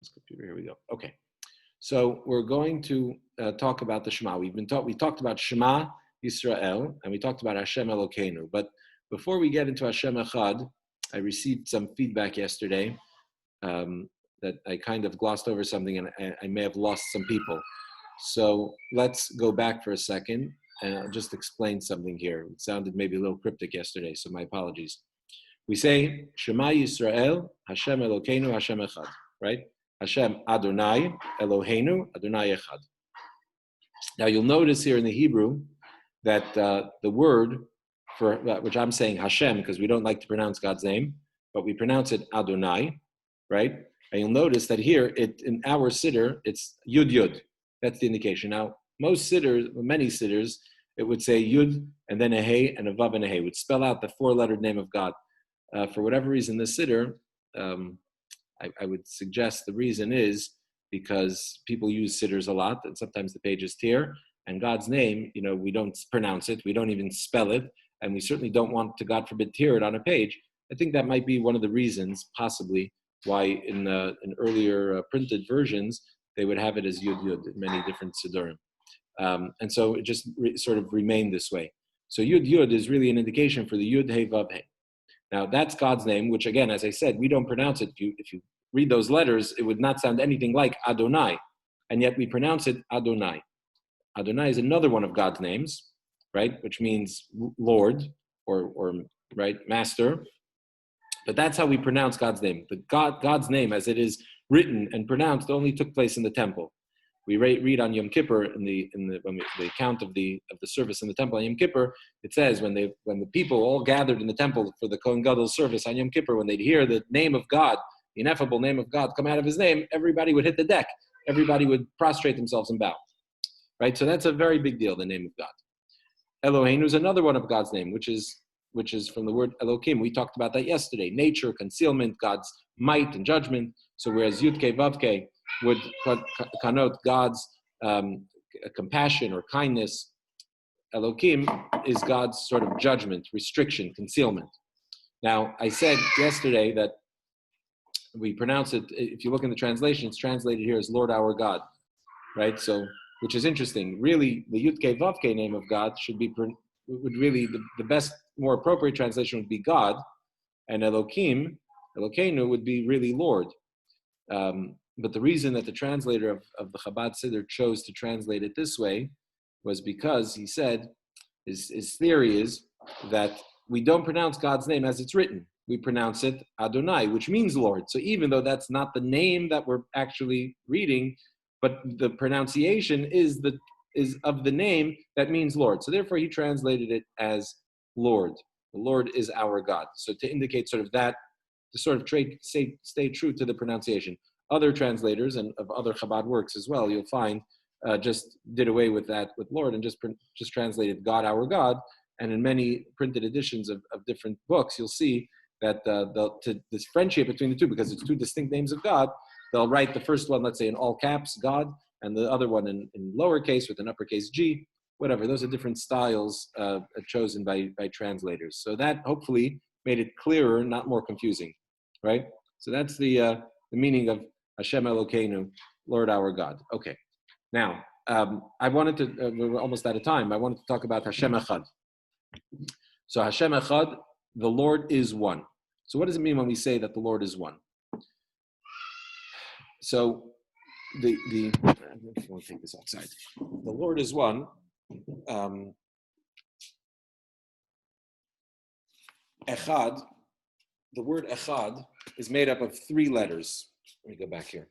This computer, here we go. Okay. So we're going to talk about the Shema. We talked about Shema Yisrael, and we talked about Hashem Elokeinu. But before we get into Hashem Echad, I received some feedback yesterday that I kind of glossed over something, and I may have lost some people. So let's go back for a second, and I'll just explain something here. It sounded maybe a little cryptic yesterday, so my apologies. We say Shema Yisrael, Hashem Elokeinu, Hashem Echad, right? Hashem Adonai, Eloheinu, Adonai Echad. Now you'll notice here in the Hebrew that the word for which I'm saying Hashem because we don't like to pronounce God's name, but we pronounce it Adonai, right? And you'll notice that here in our siddur it's Yud Yud. That's the indication. Now many siddurs, it would say Yud and then a Hey and a Vav and a Hey. It would spell out the four-lettered name of God. For whatever reason, this siddur. I would suggest the reason is because people use siddurs a lot, and sometimes the pages tear, and God's name, we don't pronounce it, we don't even spell it, and we certainly don't want to, God forbid, tear it on a page. I think that might be one of the reasons, possibly, why in earlier printed versions, they would have it as Yud Yud in many different siddurim. And so it just sort of remained this way. So Yud Yud is really an indication for the Yud Hey Vav Hey. Now, that's God's name, which, again, as I said, we don't pronounce it. If you read those letters, it would not sound anything like Adonai, and yet we pronounce it Adonai. Adonai is another one of God's names, right, which means Lord or right, Master. But that's how we pronounce God's name. God's name, as it is written and pronounced, only took place in the temple. We read on Yom Kippur in the account of the service in the temple on Yom Kippur. It says when the people all gathered in the temple for the Kohen Gadol service on Yom Kippur, when they'd hear the name of God, the ineffable name of God come out of His name, everybody would hit the deck. Everybody would prostrate themselves and bow. Right. So that's a very big deal. The name of God. Eloheinu is another one of God's name, which is from the word Elokim. We talked about that yesterday. Nature, concealment, God's might and judgment. So whereas Yud-Kei Vav-Kei would connote God's compassion or kindness, Elokim is God's sort of judgment, restriction, concealment. Now, I said yesterday that we pronounce it, if you look in the translation, it's translated here as Lord our God, right? So, which is interesting. Really, the Yud-Kei Vav-Kei name of God would really, the best, more appropriate translation would be God, and Elokim, Elokeinu would be really Lord. But the reason that the translator of the Chabad Siddur chose to translate it this way was because he said, his theory is that we don't pronounce God's name as it's written. We pronounce it Adonai, which means Lord. So even though that's not the name that we're actually reading, but the pronunciation is of the name that means Lord. So therefore he translated it as Lord. The Lord is our God. So to indicate sort of that, to sort of stay true to the pronunciation. Other translators and of other Chabad works as well, you'll find, just did away with that with Lord and just translated God our God. And in many printed editions of different books, you'll see that to differentiate between the two, because it's two distinct names of God, they'll write the first one, let's say in all caps, God, and the other one in lowercase with an uppercase G, whatever. Those are different styles chosen by translators. So that hopefully made it clearer, not more confusing, right? So that's the meaning of Hashem Elokeinu, Lord our God. Okay. Now, I wanted to, we're almost out of time. I wanted to talk about Hashem Echad. So Hashem Echad, the Lord is one. So what does it mean when we say that the Lord is one? So I want to take this outside. The Lord is one. Echad, the word Echad is made up of three letters. Let me go back here.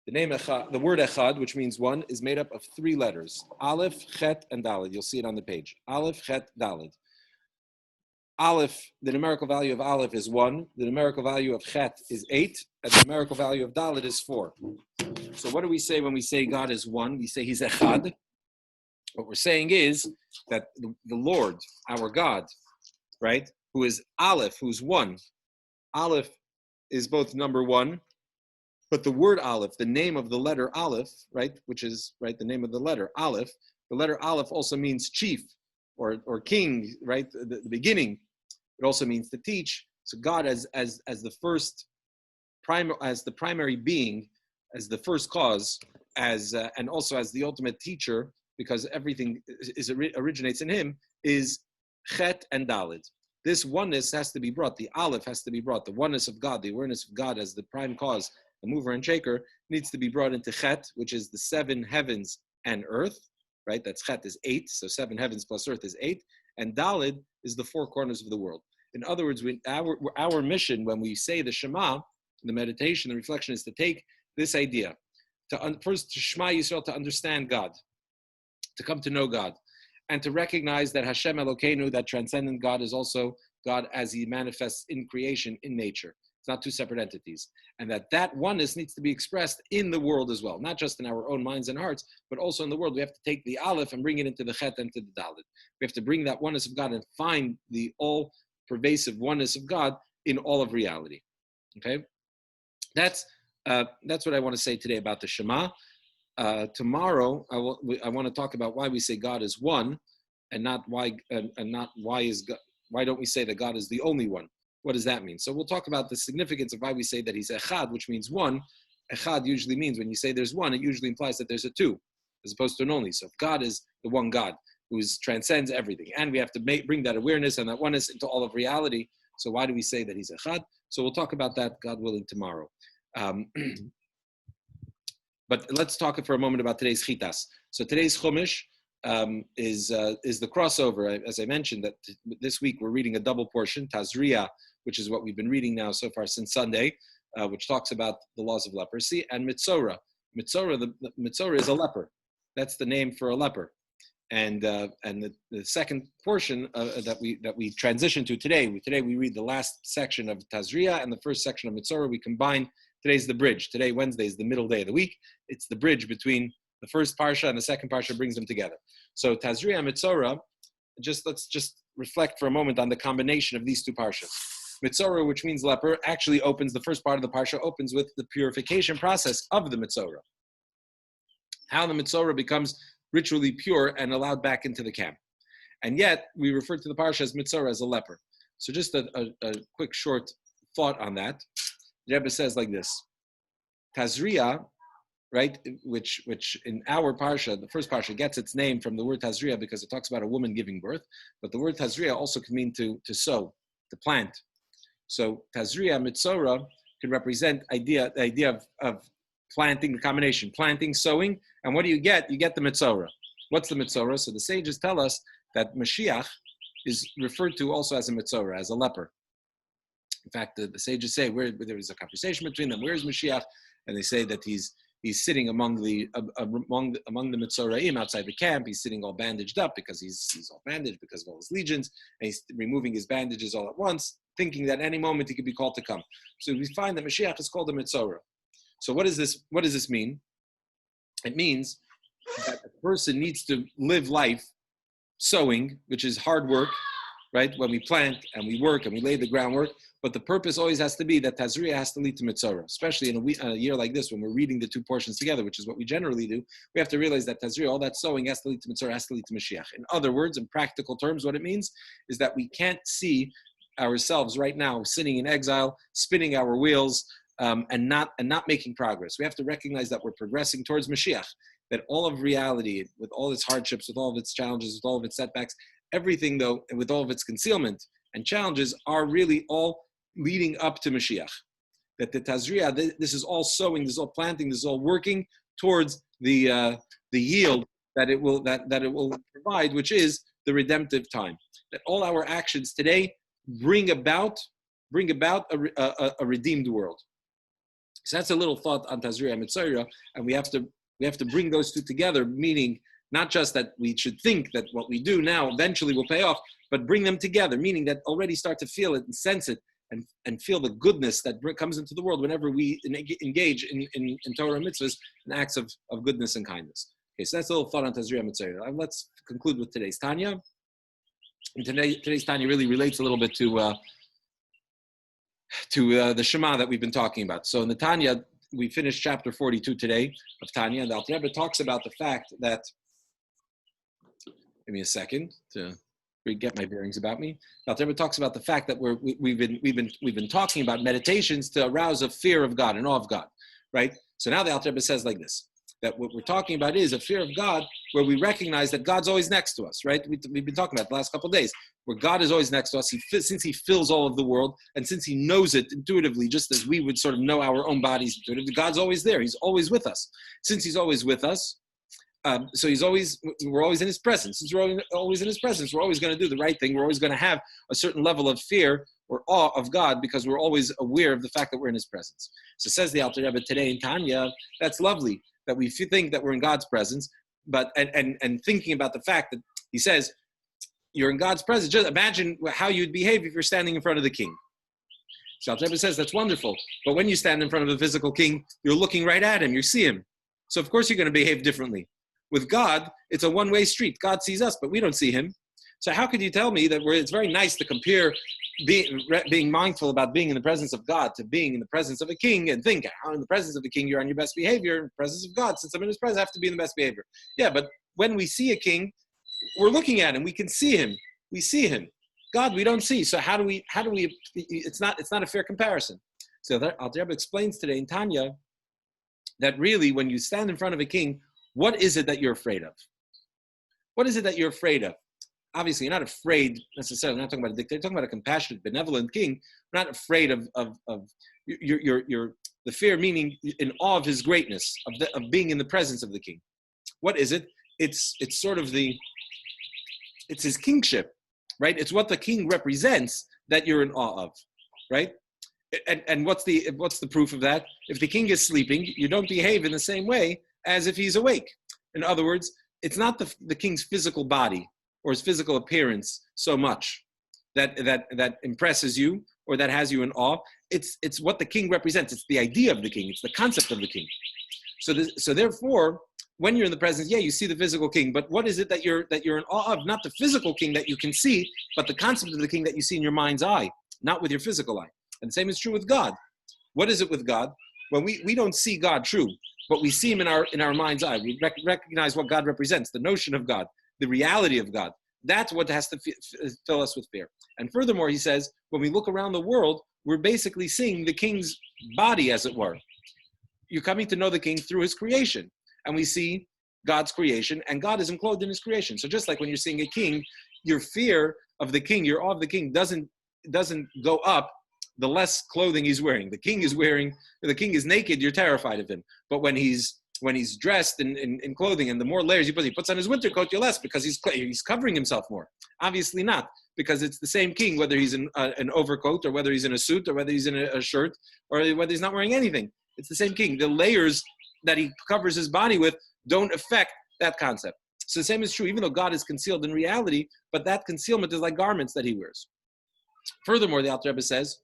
The name Echad, the word Echad, which means one, is made up of three letters. Aleph, Chet, and Daled. You'll see it on the page. Aleph, Chet, Daled. Aleph, the numerical value of Aleph is 1. The numerical value of Chet is 8. And the numerical value of Daled is 4. So what do we say when we say God is one? We say He's Echad. What we're saying is that the Lord, our God, right, who is Aleph, who's one. Aleph is both number one, but the word Aleph, the name of the letter Aleph, right, which is, right, the name of the letter Aleph, the letter Aleph also means chief or king, right, the beginning. It also means to teach. So God as the first as the primary being, as the first cause, as and also as the ultimate teacher, because everything originates in Him, is Chet and Dalid. This oneness has to be brought. The Aleph has to be brought. The oneness of God, the awareness of God as the prime cause, the mover and shaker, needs to be brought into Chet, which is the 7 heavens and earth, right? That's Chet is 8, so 7 heavens plus earth is 8, and Dalid is the 4 corners of the world. In other words, our mission when we say the Shema, the meditation, the reflection, is to take this idea, first to Shema Yisrael, to understand God, to come to know God, and to recognize that Hashem Elokeinu, that transcendent God, is also God as He manifests in creation, in nature. It's not 2 separate entities. And that oneness needs to be expressed in the world as well, not just in our own minds and hearts, but also in the world. We have to take the Aleph and bring it into the Chet and to the Dalet. We have to bring that oneness of God and find the all-pervasive oneness of God in all of reality. Okay? That's what I want to say today about the Shema. Tomorrow, I want to talk about why we say God is one, and not why why don't we say that God is the only one? What does that mean? So we'll talk about the significance of why we say that He's Echad, which means one. Echad usually means when you say there's one, it usually implies that there's a two, as opposed to an only. So if God is the one God who transcends everything, and we have to bring that awareness and that oneness into all of reality. So why do we say that He's Echad? So we'll talk about that, God willing, tomorrow. But let's talk for a moment about today's chitas. So today's chumash is the crossover. As I mentioned, that this week we're reading a double portion, Tazria, which is what we've been reading now so far since Sunday, which talks about the laws of leprosy, and Mitzora. The Mitzora is a leper. That's the name for a leper. And the second portion that we transition to today. Today we read the last section of Tazria and the first section of Mitzora. We combine. Today's the bridge. Today, Wednesday, is the middle day of the week. It's the bridge between the first parsha and the second parsha, brings them together. So Tazria and Mitzora, let's just reflect for a moment on the combination of these 2 parshas. Mitzora, which means leper, actually opens, the first part of the parsha opens with the purification process of the Mitzora. How the Mitzora becomes ritually pure and allowed back into the camp. And yet, we refer to the parsha as Mitzora, as a leper. So just a quick short thought on that. The Rebbe says like this: Tazria, right, which in our parsha, the first parsha, gets its name from the word Tazria because it talks about a woman giving birth. But the word Tazria also can mean to sow, to plant. So Tazria, Mitzora, can represent the idea of planting, the combination, planting, sowing. And what do you get? You get the Mitzora. What's the Mitzora? So the sages tell us that Mashiach is referred to also as a Mitzora, as a leper. In fact, the sages say where there is a conversation between them. Where is Mashiach? And they say that he's sitting among the Mitzoraim outside the camp. He's sitting all bandaged up because he's all bandaged because of all his legions, and he's removing his bandages all at once, thinking that any moment he could be called to come. So we find that Mashiach is called a Mitzora. So what does this mean? It means that a person needs to live life sowing, which is hard work, right? When we plant and we work and we lay the groundwork, but the purpose always has to be that Tazria has to lead to Mitzora, especially in a year like this when we're reading the 2 portions together, which is what we generally do. We have to realize that Tazria, all that sowing, has to lead to Mitzora, has to lead to Mashiach. In other words, in practical terms, what it means is that we can't see ourselves right now sitting in exile, spinning our wheels, and not making progress. We have to recognize that we're progressing towards Mashiach, that all of reality, with all its hardships, with all of its challenges, with all of its setbacks, everything though, and with all of its concealment and challenges, are really all leading up to Mashiach. That the Tazria, this is all sowing, this is all planting, this is all working towards the yield that it will provide, which is the redemptive time. That all our actions today bring about a redeemed world. So that's a little thought on Tazria and Mitzora, and we have to bring those 2 together, meaning not just that we should think that what we do now eventually will pay off, but bring them together, meaning that already start to feel it and sense it and feel the goodness that comes into the world whenever we engage in Torah and mitzvahs and acts of goodness and kindness. Okay, so that's a little thought on Tazria and Mitzora. Let's conclude with today's Tanya. And today's Tanya really relates a little bit to the Shema that we've been talking about. So in the Tanya, we finished chapter 42 today of Tanya, and the Alter Rebbe talks about the fact that, give me a second to get my bearings about me. Alter Rebbe talks about the fact that we've been talking about meditations to arouse a fear of God and awe of God, right? So now the Alter Rebbe says like this, that what we're talking about is a fear of God where we recognize that God's always next to us, right? We've been talking about it the last couple of days, where God is always next to us. Since he fills all of the world, and since he knows it intuitively, just as we would sort of know our own bodies intuitively, God's always there. He's always with us. Since he's always with us, so we're always in his presence. Since we're always in his presence, we're always going to do the right thing. We're always going to have a certain level of fear or awe of God because we're always aware of the fact that we're in his presence. So says the Alter Rebbe today in Tanya, that's lovely that we think that we're in God's presence, but and thinking about the fact that he says you're in God's presence. Just imagine how you'd behave if you're standing in front of the king. So Alter Rebbe says that's wonderful, but when you stand in front of a physical king, you're looking right at him. You see him, so of course you're going to behave differently. With God, it's a one-way street. God sees us, but we don't see him. So how could you tell me that it's very nice to compare being mindful about being in the presence of God to being in the presence of a king and think how in the presence of the king you're on your best behavior, in the presence of God, since I'm in his presence, I have to be in the best behavior. Yeah, but when we see a king, we're looking at him. We can see him. We see him. God, we don't see. So how do we, it's not a fair comparison. So Alter Rebbe explains today in Tanya that really when you stand in front of a king, what is it that you're afraid of? What is it that you're afraid of? Obviously, you're not afraid necessarily. We're not talking about a dictator. We're talking about a compassionate, benevolent king. We're not afraid of the fear, meaning in awe of his greatness, of being in the presence of the king. What is it? It's sort of it's his kingship, right? It's what the king represents that you're in awe of, right? And what's the proof of that? If the king is sleeping, you don't behave in the same way as if he's awake. In other words, it's not the king's physical body or his physical appearance so much that impresses you or that has you in awe. It's what the king represents. It's the idea of the king. It's the concept of the king. So therefore, when you're in the presence, you see the physical king, but what is it that you're in awe of? Not the physical king that you can see, but the concept of the king that you see in your mind's eye, not with your physical eye. And the same is true with God. What is it with God? When we don't see God true, but we see him in our mind's eye. We recognize what God represents, the notion of God, the reality of God. That's what has to fill us with fear. And furthermore, he says, when we look around the world, we're basically seeing the king's body, as it were. You're coming to know the king through his creation. And we see God's creation, and God is enclosed in his creation. So just like when you're seeing a king, your fear of the king, your awe of the king doesn't go up the less clothing he's wearing. The king is naked, you're terrified of him. But when he's dressed in clothing, and the more layers he puts on his winter coat, you're less, because he's covering himself more. Obviously not, because it's the same king, whether he's in an overcoat, or whether he's in a suit, or whether he's in a shirt, or whether he's not wearing anything. It's the same king. The layers that he covers his body with don't affect that concept. So the same is true, even though God is concealed in reality, but that concealment is like garments that he wears. Furthermore, the Alter Rebbe says,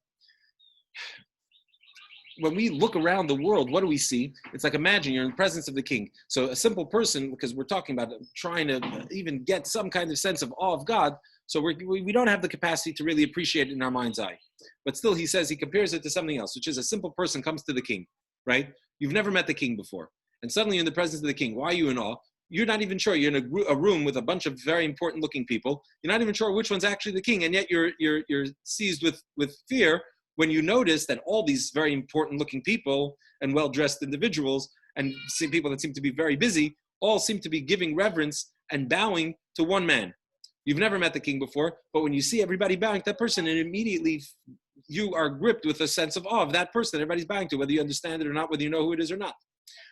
when we look around the world, what do we see? It's like, imagine you're in the presence of the king. So a simple person, because we're talking about trying to even get some kind of sense of awe of God, so we don't have the capacity to really appreciate it in our mind's eye. But still, he says, he compares it to something else, which is a simple person comes to the king, right? You've never met the king before. And suddenly you're in the presence of the king. Why are you in awe? You're not even sure. You're in a room with a bunch of very important looking people. You're not even sure which one's actually the king. And yet you're seized with fear when you notice that all these very important looking people and well-dressed individuals and people that seem to be very busy all seem to be giving reverence and bowing to one man. You've never met the king before, but when you see everybody bowing to that person, and immediately you are gripped with a sense of awe of that person that everybody's bowing to, whether you understand it or not, whether you know who it is or not.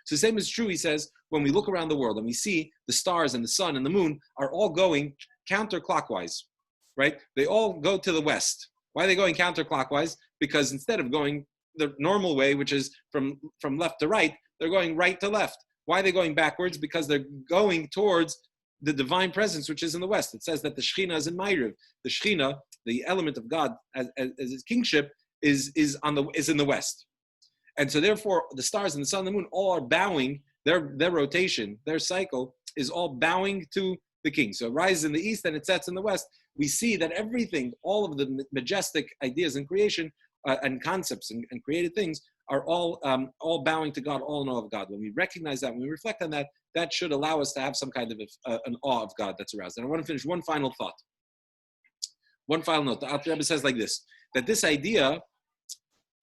So the same is true, he says, when we look around the world and we see the stars and the sun and the moon are all going counterclockwise, right? They all go to the west. Why are they going counterclockwise? Because instead of going the normal way, which is from left to right, they're going right to left. Why are they going backwards? Because they're going towards the divine presence, which is in the west. It says that the Shechina is in Ma'ariv. The Shechina, the element of God as his kingship, is in the west. And so therefore, the stars and the sun and the moon all are bowing. Their rotation, their cycle is all bowing to the king. So it rises in the east and it sets in the west. We see that everything, all of the majestic ideas in creation and concepts and created things are all bowing to God, all in awe of God. When we recognize that, when we reflect on that, that should allow us to have some kind of an awe of God that's aroused. And I want to finish one final thought. One final note. The Alter Rebbe says like this, that this idea,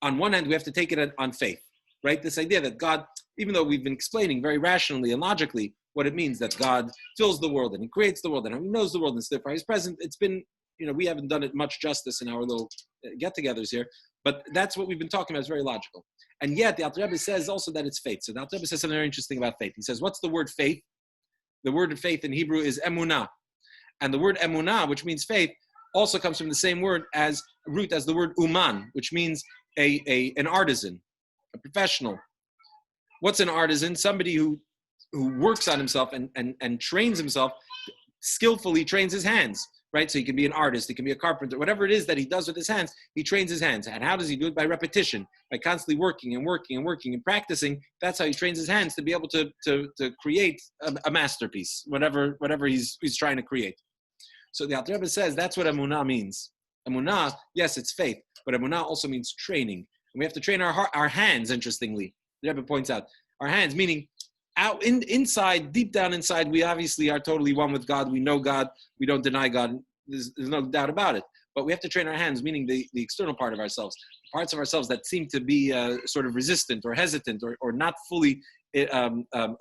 on one hand, we have to take it on faith, right? This idea that God, even though we've been explaining very rationally and logically what it means that God fills the world and he creates the world and he knows the world and therefore he's present, it's been, we haven't done it much justice in our little get-togethers here, but that's what we've been talking about. It's very logical. And yet the Alter Rebbe says also that it's faith. So the Alter Rebbe says something very interesting about faith. He says, what's the word faith? The word faith in Hebrew is emunah. And the word emunah, which means faith, also comes from the same root as the word uman, which means an artisan, a professional. What's an artisan? Somebody who works on himself and trains himself, skillfully trains his hands, right? So he can be an artist, he can be a carpenter, whatever it is that he does with his hands, he trains his hands. And how does he do it? By repetition, by constantly working and practicing. That's how he trains his hands to be able to create a masterpiece, whatever he's trying to create. So the Alter Rebbe says that's what emunah means. Emunah, yes, it's faith, but emunah also means training. And we have to train our hands, interestingly. The Rebbe points out, our hands, meaning inside, deep down inside, we obviously are totally one with God. We know God. We don't deny God. There's no doubt about it. But we have to train our hands, meaning the external part of ourselves, parts of ourselves that seem to be sort of resistant or hesitant or not fully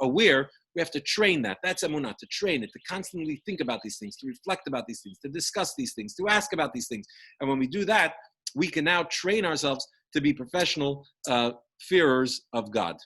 aware. We have to train that. That's emunah, to train it, to constantly think about these things, to reflect about these things, to discuss these things, to ask about these things. And when we do that, we can now train ourselves to be professional fearers of God.